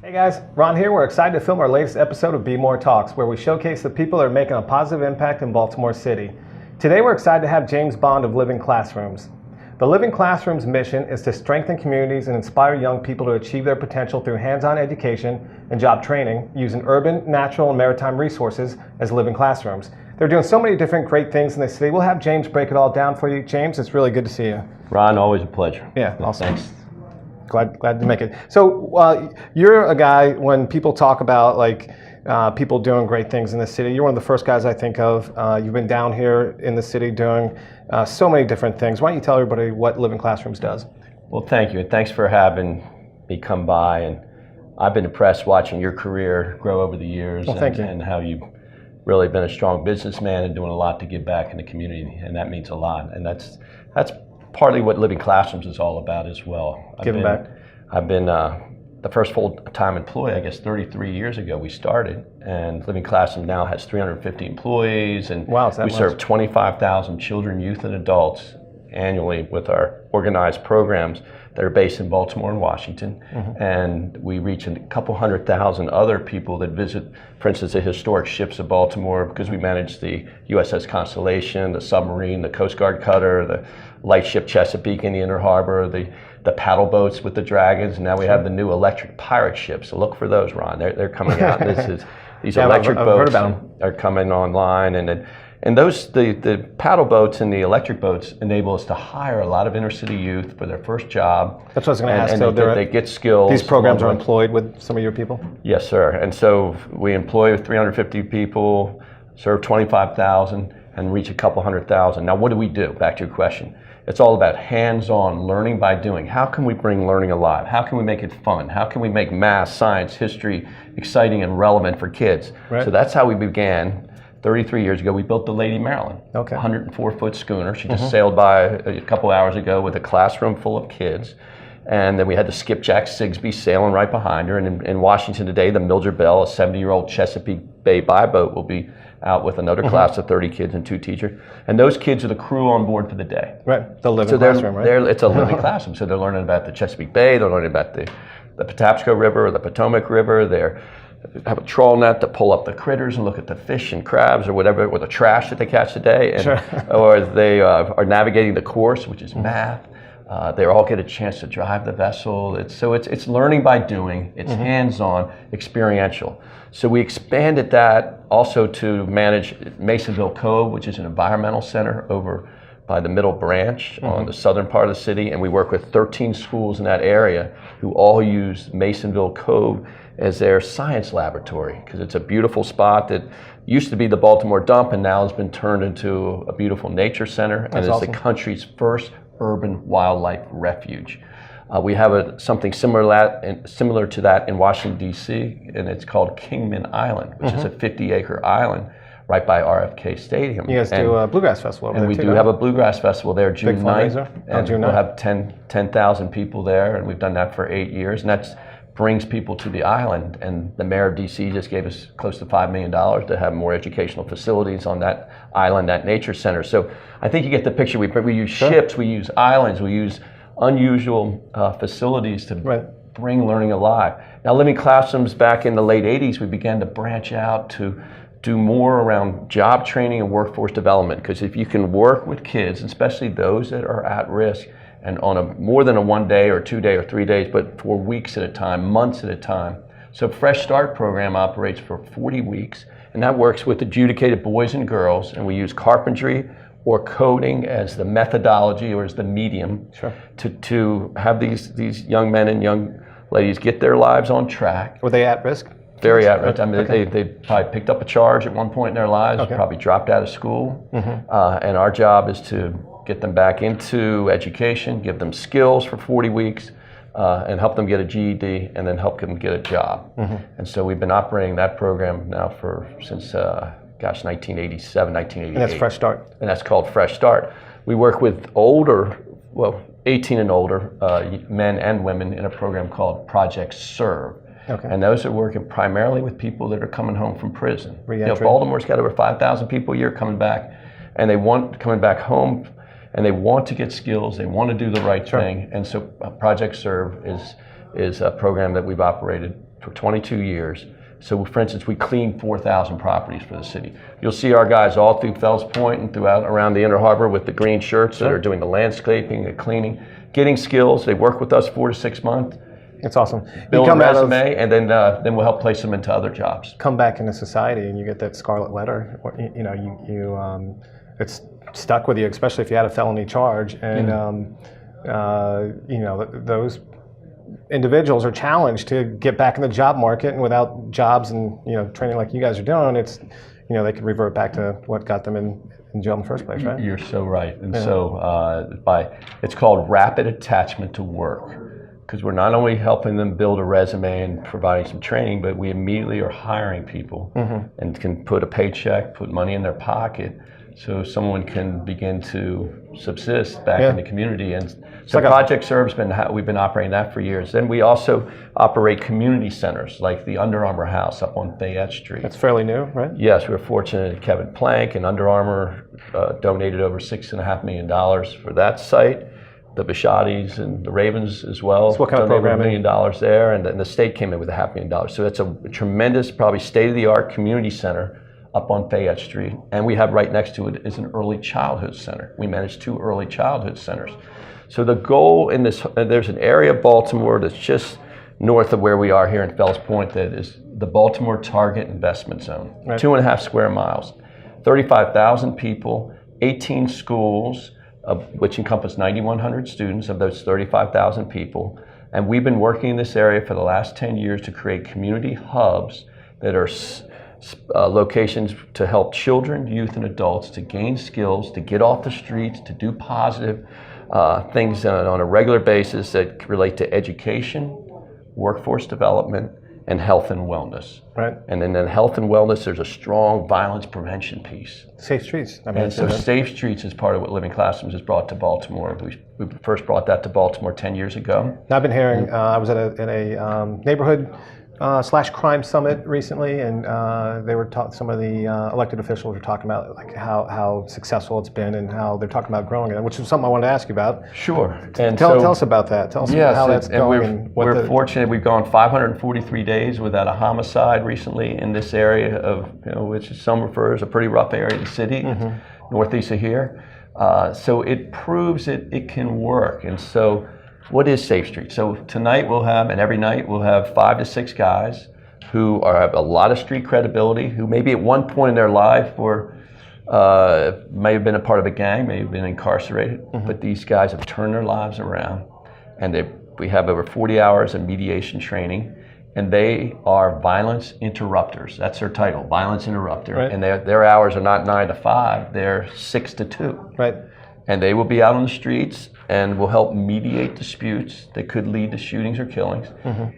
Hey guys, Ron here. We're excited to film our latest episode of Be More Talks, where we showcase the people that are making a positive impact in Baltimore City. Today we're excited to have James Bond of Living Classrooms. The Living Classrooms mission is to strengthen communities and inspire young people to achieve their potential through hands-on education and job training using urban, natural, and maritime resources as living classrooms. They're doing so many different great things in the city. We'll have James break it all down for you. James, it's really good to see you. Ron, always a pleasure. Yeah, awesome. Thanks. Glad to make it. So you're a guy, when people talk about people doing great things in the city, you're one of the first guys I think of. You've been down here in the city doing so many different things. Why don't you tell everybody what Living Classrooms does? Well, thank you. And thanks for having me come by. And I've been impressed watching your career grow over the years. Well, thank you. And how you've really been a strong businessman and doing a lot to give back in the community. And that means a lot. And that's partly what Living Classrooms is all about as well. Giving back. I've been the first full-time employee, I guess 33 years ago we started, and Living Classrooms now has 350 employees, and wow, we serve 25,000 children, youth, and adults annually with our organized programs that are based in Baltimore and Washington. Mm-hmm. And we reach a couple 100,000 other people that visit, for instance, the historic ships of Baltimore, because we manage the USS Constellation, the submarine, the Coast Guard cutter, the lightship Chesapeake in the Inner Harbor, the paddle boats with the dragons, and now we have the new electric pirate ships. So look for those, Ron. They're coming out. These electric boats are coming online, and those the paddle boats and the electric boats enable us to hire a lot of inner city youth for their first job. That's what I was going to ask. And they get skills. These programs are employed with some of your people? Yes, sir. And so we employ 350 people, serve 25,000, and reach a couple 100,000. Now, what do we do? Back to your question. It's all about hands-on learning by doing. How can we bring learning alive? How can we make it fun? How can we make math, science, history exciting and relevant for kids? Right. So that's how we began 33 years ago. We built the Lady Maryland, a 104-foot schooner. She just sailed by a couple hours ago with a classroom full of kids. And then we had the Skipjack Sigsbee sailing right behind her. And in Washington today, the Mildred Bell, a 70-year-old Chesapeake Bay biboat, will be out with another class of 30 kids and 2 teachers. And those kids are the crew on board for the day. Right, the living classroom, right? It's a living classroom. So they're learning about the Chesapeake Bay, they're learning about the Patapsco River or the Potomac River. They have a trawl net to pull up the critters and look at the fish and crabs or whatever, or the trash that they catch today. And, or they are navigating the course, which is math. They all get a chance to drive the vessel. It's learning by doing. It's hands-on, experiential. So we expanded that also to manage Masonville Cove, which is an environmental center over by the Middle Branch on the southern part of the city. And we work with 13 schools in that area who all use Masonville Cove as their science laboratory, because it's a beautiful spot that used to be the Baltimore dump and now has been turned into a beautiful nature center. And it's the country's first urban wildlife refuge. We have something similar to that in Washington, D.C., and it's called Kingman Island, which is a 50-acre island right by RFK Stadium. You guys do a Bluegrass Festival over there, and we do have a Bluegrass Festival there June 9th. And June 9th. We'll have 10,000 people there, and we've done that for 8 years, and that brings people to the island. And the mayor of D.C. just gave us close to $5 million to have more educational facilities on that island, that nature center. So I think you get the picture. We use ships, we use islands, we use unusual facilities to bring learning alive. Now, Living Classrooms, back in the late 80s, we began to branch out to do more around job training and workforce development, because if you can work with kids, especially those that are at risk, and on more than a 1 day or 2 day or 3 days, but for weeks at a time, months at a time. So Fresh Start program operates for 40 weeks, and that works with adjudicated boys and girls, and we use carpentry or coding as the methodology or as the medium to have these young men and young ladies get their lives on track. Were they at risk? Very at risk. I mean, they probably picked up a charge at one point in their lives, probably dropped out of school, and our job is to get them back into education, give them skills for 40 weeks, and help them get a GED, and then help them get a job. And so we've been operating that program now since 1987, 1988. And that's Fresh Start. And that's called Fresh Start. We work with 18 and older men and women in a program called Project Serve. And those are working primarily with people that are coming home from prison. Baltimore's got over 5,000 people a year coming back, and coming back home, and they want to get skills, they want to do the right thing. And so Project Serve is a program that we've operated for 22 years. So for instance, we clean 4,000 properties for the city. You'll see our guys all through Fells Point and throughout around the Inner Harbor with the green shirts that are doing the landscaping, the cleaning, getting skills. They work with us 4 to 6 months. It's awesome. Build a resume, and then we'll help place them into other jobs. Come back into society, and you get that scarlet letter. It's stuck with you, especially if you had a felony charge. And those individuals are challenged to get back in the job market, and without jobs and training like you guys are doing, it's they could revert back to what got them in jail in the first place, right? You're so right. And it's called rapid attachment to work. Because we're not only helping them build a resume and providing some training, but we immediately are hiring people and can put a paycheck, put money in their pocket, so someone can begin to subsist back in the community. And so Project Serve's we've been operating that for years. Then we also operate community centers like the Under Armour House up on Fayette Street. That's fairly new, right? Yes, we were fortunate that Kevin Plank and Under Armour donated over $6.5 million for that site. The Bisciottis and the Ravens as well. So what kind of programming? $1 million there, and then the state came in with $500,000. So that's a tremendous, probably state-of-the-art community center up on Fayette Street. And we have right next to it is an early childhood center. We manage 2 early childhood centers. So the goal in this, there's an area of Baltimore that's just north of where we are here in Fells Point that is the Baltimore Target Investment Zone. Right. 2.5 square miles, 35,000 people, 18 schools, which encompass 9,100 students of those 35,000 people. And we've been working in this area for the last 10 years to create community hubs that are locations to help children, youth, and adults to gain skills, to get off the streets, to do positive things on a regular basis that relate to education, workforce development, and health and wellness. Right. And then in health and wellness, there's a strong violence prevention piece. Safe streets. And so Safe Streets is part of what Living Classrooms has brought to Baltimore. We first brought that to Baltimore 10 years ago. Now, I've been hearing, I was at a neighborhood / crime summit recently, and they were some of the elected officials were talking about like how successful it's been and how they're talking about growing it, which is something I wanted to ask you about. Sure. And tell us about that. Tell us how that's going. We're fortunate. We've gone 543 days without a homicide recently in this area of which some refer as a pretty rough area of the city, northeast of here. So it proves it can work. And so, what is Safe Street? So tonight we'll have, and every night we'll have 5 to 6 guys who have a lot of street credibility, who maybe at one point in their life may have been a part of a gang, may have been incarcerated, but these guys have turned their lives around, and we have over 40 hours of mediation training, and they are violence interrupters. That's their title, violence interrupter. Right. And their hours are not 9 to 5, they're 6 to 2. Right. And they will be out on the streets and will help mediate disputes that could lead to shootings or killings.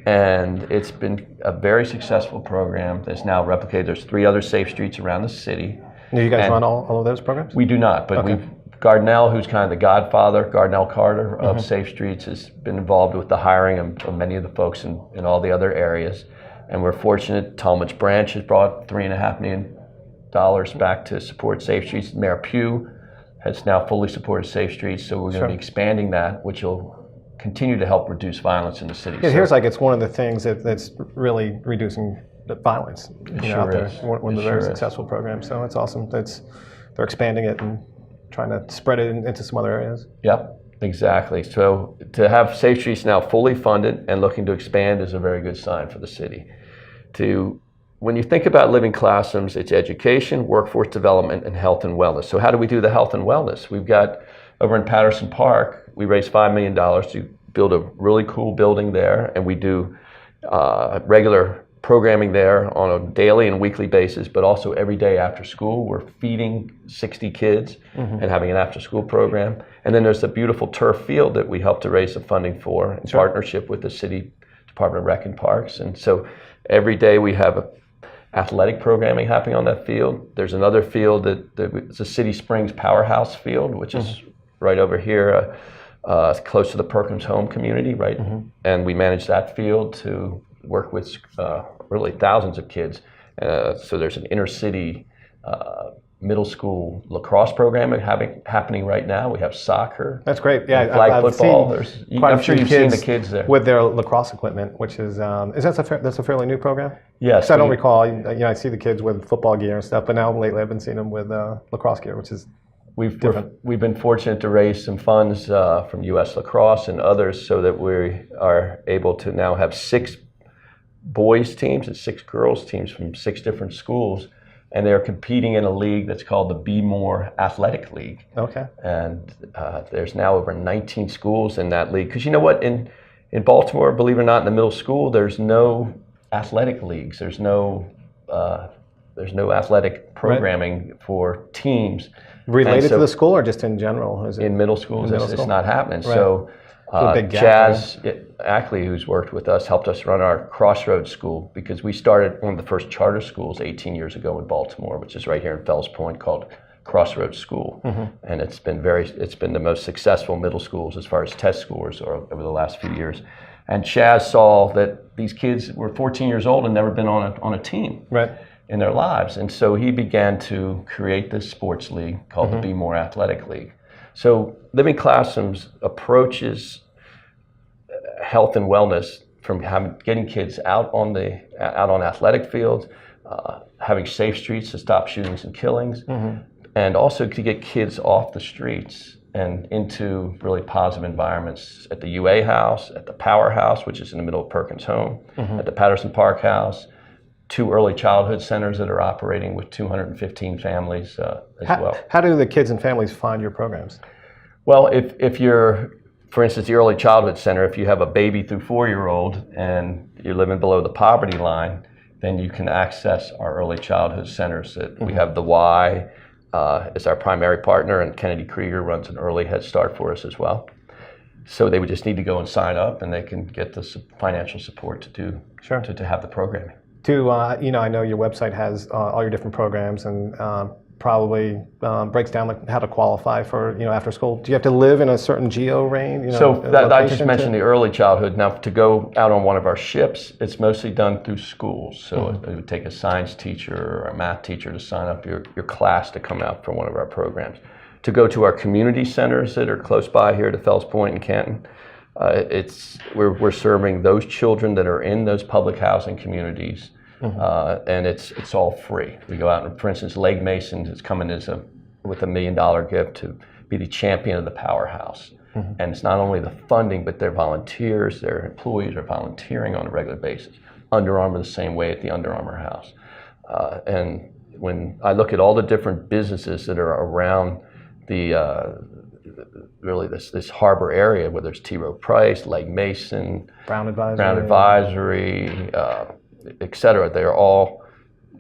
And it's been a very successful program that's now replicated. There's 3 other Safe Streets around the city. Do you guys run all of those programs? We do not, but Gardnell, who's kind of the godfather, Gardnell Carter of Safe Streets, has been involved with the hiring of many of the folks in all the other areas. And we're fortunate, Talmadge Branch has brought $3.5 million back to support Safe Streets. Mayor Pugh has now fully supported Safe Streets, so we're going to be expanding that, which will continue to help reduce violence in the city. It hears like it's one of the things that's really reducing the violence out there. One of the very successful programs. So it's awesome. They're expanding it and trying to spread it into some other areas. Yep, exactly. So to have Safe Streets now fully funded and looking to expand is a very good sign for the city. When you think about Living Classrooms, it's education, workforce development, and health and wellness. So how do we do the health and wellness? We've got, over in Patterson Park, we raised $5 million to build a really cool building there, and we do regular programming there on a daily and weekly basis, but also every day after school. We're feeding 60 kids and having an after-school program. And then there's the beautiful turf field that we help to raise the funding for in partnership with the City Department of Rec and Parks. And so every day we have athletic programming happening on that field. There's another field it's a City Springs Powerhouse field, which is right over here, close to the Perkins Home community, right? And we manage that field to work with really thousands of kids. So there's an inner city middle school lacrosse program happening right now. We have soccer. That's great. Yeah, Flag I've football. seen quite I'm a sure few you've seen the kids kids there. with their lacrosse equipment, which is that's a fairly new program? Yes. So I don't recall. I see the kids with football gear and stuff, but now lately I've been seeing them with lacrosse gear, which is different. We've been fortunate to raise some funds from U.S. Lacrosse and others so that we are able to now have 6 boys teams and 6 girls teams from 6 different schools, and they're competing in a league that's called the Be More Athletic League. Okay. And there's now over 19 schools in that league. Because you know what, in Baltimore, believe it or not, in the middle school, there's no athletic leagues. There's no athletic programming for teams. Related to the school or just in general? Is it in middle schools, it's not happening. Right. So a big gap Jazz Ackley, who's worked with us, helped us run our Crossroads School, because we started one of the first charter schools 18 years ago in Baltimore, which is right here in Fells Point, called Crossroads School. And it's been the most successful middle schools as far as test scores over the last few years. And Chaz saw that these kids were 14 years old and never been on a team. Right. In their lives. And so he began to create this sports league called the Be More Athletic League. So Living Classrooms approaches health and wellness from getting kids out on athletic fields, having safe streets to stop shootings and killings, and also to get kids off the streets and into really positive environments at the UA House, at the Powerhouse, which is in the middle of Perkins Home, at the Patterson Park House, 2 early childhood centers that are operating with 215 families as well. How do the kids and families find your programs? Well, if you're, for instance, the early childhood center, if you have a baby through 4-year-old and you're living below the poverty line, then you can access our early childhood centers. We have the Y is our primary partner, and Kennedy Krieger runs an early Head Start for us as well. So they would just need to go and sign up, and they can get the financial support to have the programming. I know your website has all your different programs and probably breaks down how to qualify for after school. Do you have to live in a certain geo range? So I just mentioned the early childhood. Now, to go out on one of our ships, it's mostly done through schools. So it would take a science teacher or a math teacher to sign up your class to come out for one of our programs. To go to our community centers that are close by here to Fells Point and Canton, we're serving those children that are in those public housing communities. And it's all free. We go out and, for instance, Legg Mason is coming with $1 million gift to be the champion of the Powerhouse. And it's not only the funding, but their volunteers, their employees are volunteering on a regular basis. Under Armour the same way at the Under Armour House. And when I look at all the different businesses that are around really this harbor area, whether it's T. Rowe Price, Legg Mason, Brown Advisory, et cetera, they're all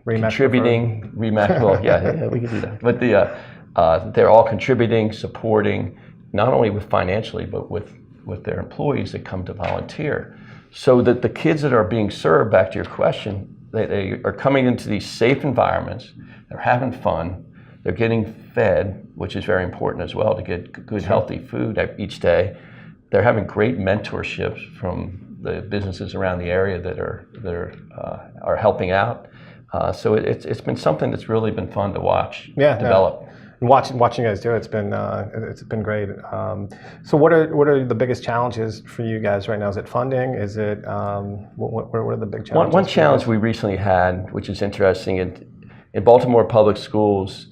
contributing. Well, yeah, we can do that. But they're all contributing, supporting, not only with financially, but with their employees that come to volunteer. So that the kids that are being served, back to your question, they are coming into these safe environments, they're having fun, they're getting fed, which is very important as well, to get good, healthy food each day. They're having great mentorships from the businesses around the area that are helping out. So it's been something that's really been fun to watch develop. And watching you guys do it's been great. So what are the biggest challenges for you guys right now? Is it funding? Is it what are the big challenges? One challenge we recently had, which is interesting, in Baltimore public schools,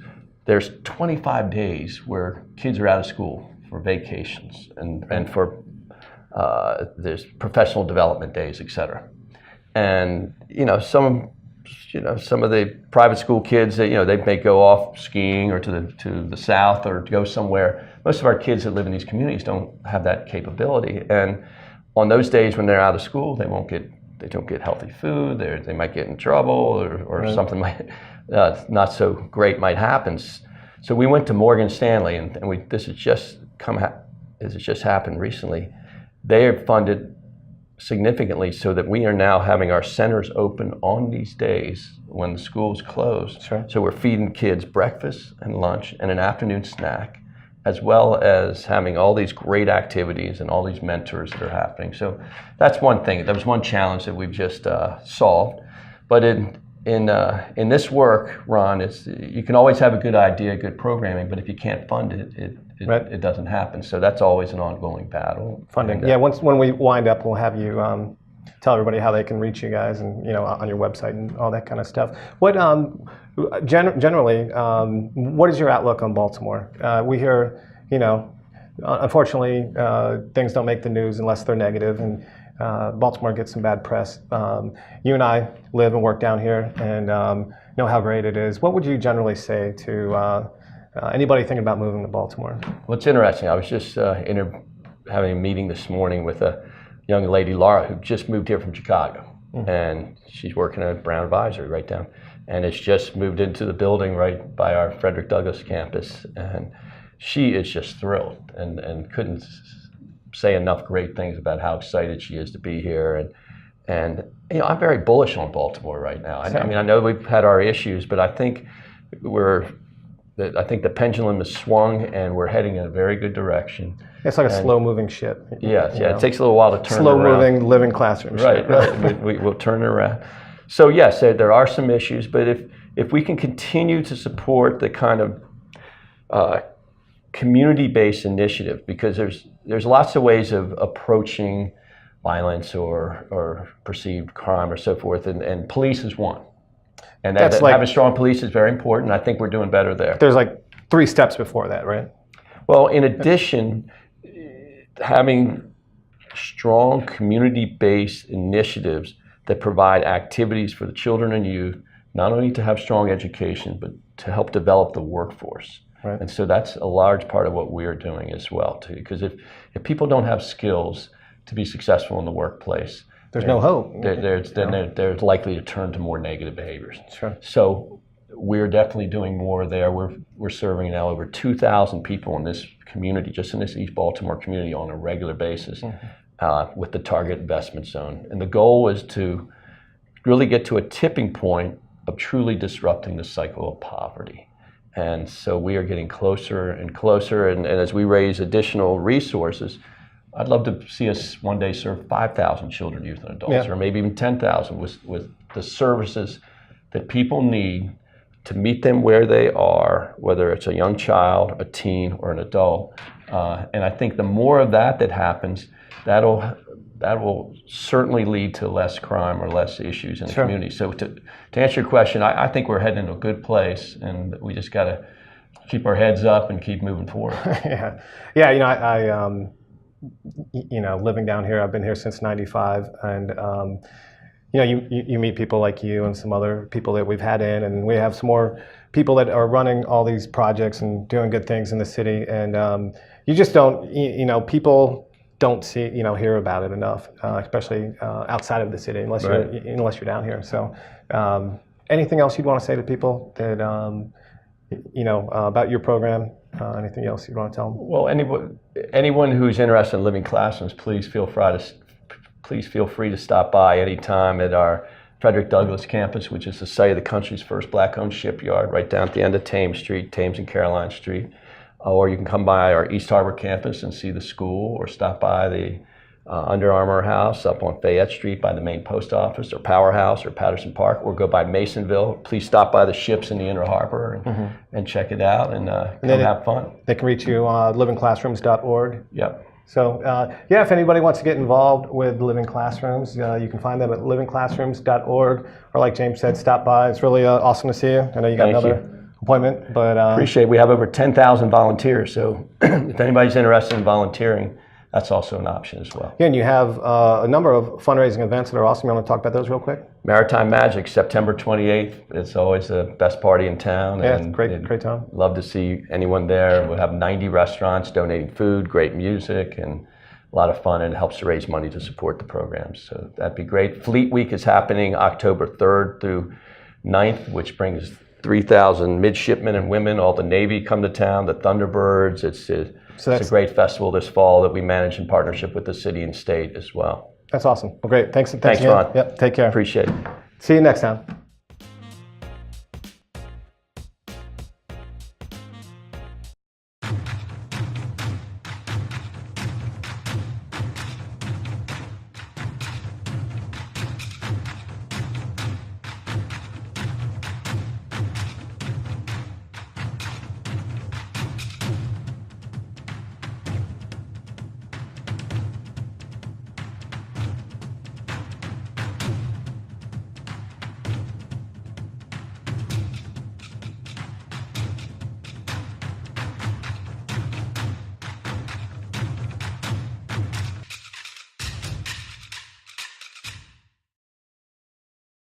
there's 25 days where kids are out of school for vacations and for there's professional development days, et cetera. And some of the private school kids that they may go off skiing or to the south or to go somewhere. Most of our kids that live in these communities don't have that capability. And on those days when they're out of school, they don't get healthy food. They might get in trouble or something might not so great might happen. So we went to Morgan Stanley, and this has just happened recently. They have funded significantly so that we are now having our centers open on these days when the school's closed. Sure. So we're feeding kids breakfast and lunch and an afternoon snack, as well as having all these great activities and all these mentors that are happening. So that's one thing. That was one challenge that we've just solved. But in this work, Ron, you can always have a good idea, good programming, but if you can't fund it, Right. it doesn't happen. So that's always an ongoing battle. Funding. And, Yeah, when we wind up, we'll have you tell everybody how they can reach you guys, and on your website and all that kind of stuff. What generally, what is your outlook on Baltimore? We hear, unfortunately, things don't make the news unless they're negative, and Baltimore gets some bad press. You and I live and work down here, and know how great it is. What would you generally say to anybody thinking about moving to Baltimore? Well, it's interesting. I was just having a meeting this morning with a young lady, Laura, who just moved here from Chicago. Mm-hmm. And she's working at Brown Advisory right down. And has just moved into the building right by our Frederick Douglass campus. And she is just thrilled and couldn't say enough great things about how excited she is to be here. And I'm very bullish on Baltimore right now. I mean, I know we've had our issues, but I think the pendulum has swung and we're heading in a very good direction. It's like a slow-moving ship. Yes, yeah. It takes a little while to turn it around. Slow-moving, living classroom. Right, right. We'll turn it around. So yes, there are some issues, but if we can continue to support the kind of community-based initiative, because there's lots of ways of approaching violence or perceived crime or so forth, and police is one. And having strong police is very important. I think we're doing better there. There's like 3 steps before that, right? Well, in addition, having strong community-based initiatives that provide activities for the children and youth, not only to have strong education, but to help develop the workforce. Right. And so that's a large part of what we're doing as well, too. Because if people don't have skills to be successful in the workplace, there's no hope. They're likely to turn to more negative behaviors. Sure. So we're definitely doing more there. We're serving now over 2,000 people in this community, just in this East Baltimore community, on a regular basis, with the target investment zone. And the goal is to really get to a tipping point of truly disrupting the cycle of poverty. And so we are getting closer and closer. And as we raise additional resources, I'd love to see us one day serve 5,000 children, youth, and adults, or maybe even 10,000 with the services that people need to meet them where they are, whether it's a young child, a teen, or an adult. And I think the more of that happens, that will certainly lead to less crime or less issues in the community. So to answer your question, I think we're heading in a good place, and we just got to keep our heads up and keep moving forward. I living down here, I've been here since '95, and you meet people like you and some other people that we've had in, and we have some more people that are running all these projects and doing good things in the city, and you just don't, people don't see, hear about it enough, especially outside of the city, unless you're down here. So, anything else you'd want to say to people that about your program? Anything else you'd want to tell them? Well, anyone who's interested in living classrooms, please feel free to stop by anytime at our Frederick Douglass campus, which is the site of the country's first black-owned shipyard, right down at the end of Thames Street, Thames and Caroline Street. Or you can come by our East Harbor campus and see the school, or stop by the Under Armour house up on Fayette Street by the main post office, or Powerhouse, or Patterson Park, or go by Masonville. Please stop by the ships in the Inner Harbor and check it out and come have fun. They can reach you livingclassrooms.org. Yep. So if anybody wants to get involved with Living Classrooms, you can find them at livingclassrooms.org, or like James said, stop by. It's really awesome to see you. I know you got another appointment, but appreciate it. We have over 10,000 volunteers, so if anybody's interested in volunteering, that's also an option as well. Yeah, and you have a number of fundraising events that are awesome. You want to talk about those real quick? Maritime Magic, September 28th. It's always the best party in town. Yeah, it's great time. Love to see anyone there. We'll have 90 restaurants donating food, great music, and a lot of fun, and it helps to raise money to support the programs. So that'd be great. Fleet Week is happening October 3rd through 9th, which brings 3,000 midshipmen and women. All the Navy come to town, the Thunderbirds. It's a great festival this fall that we manage in partnership with the city and state as well. That's awesome. Well, great. Thanks Ron. Yep, take care. Appreciate it. See you next time.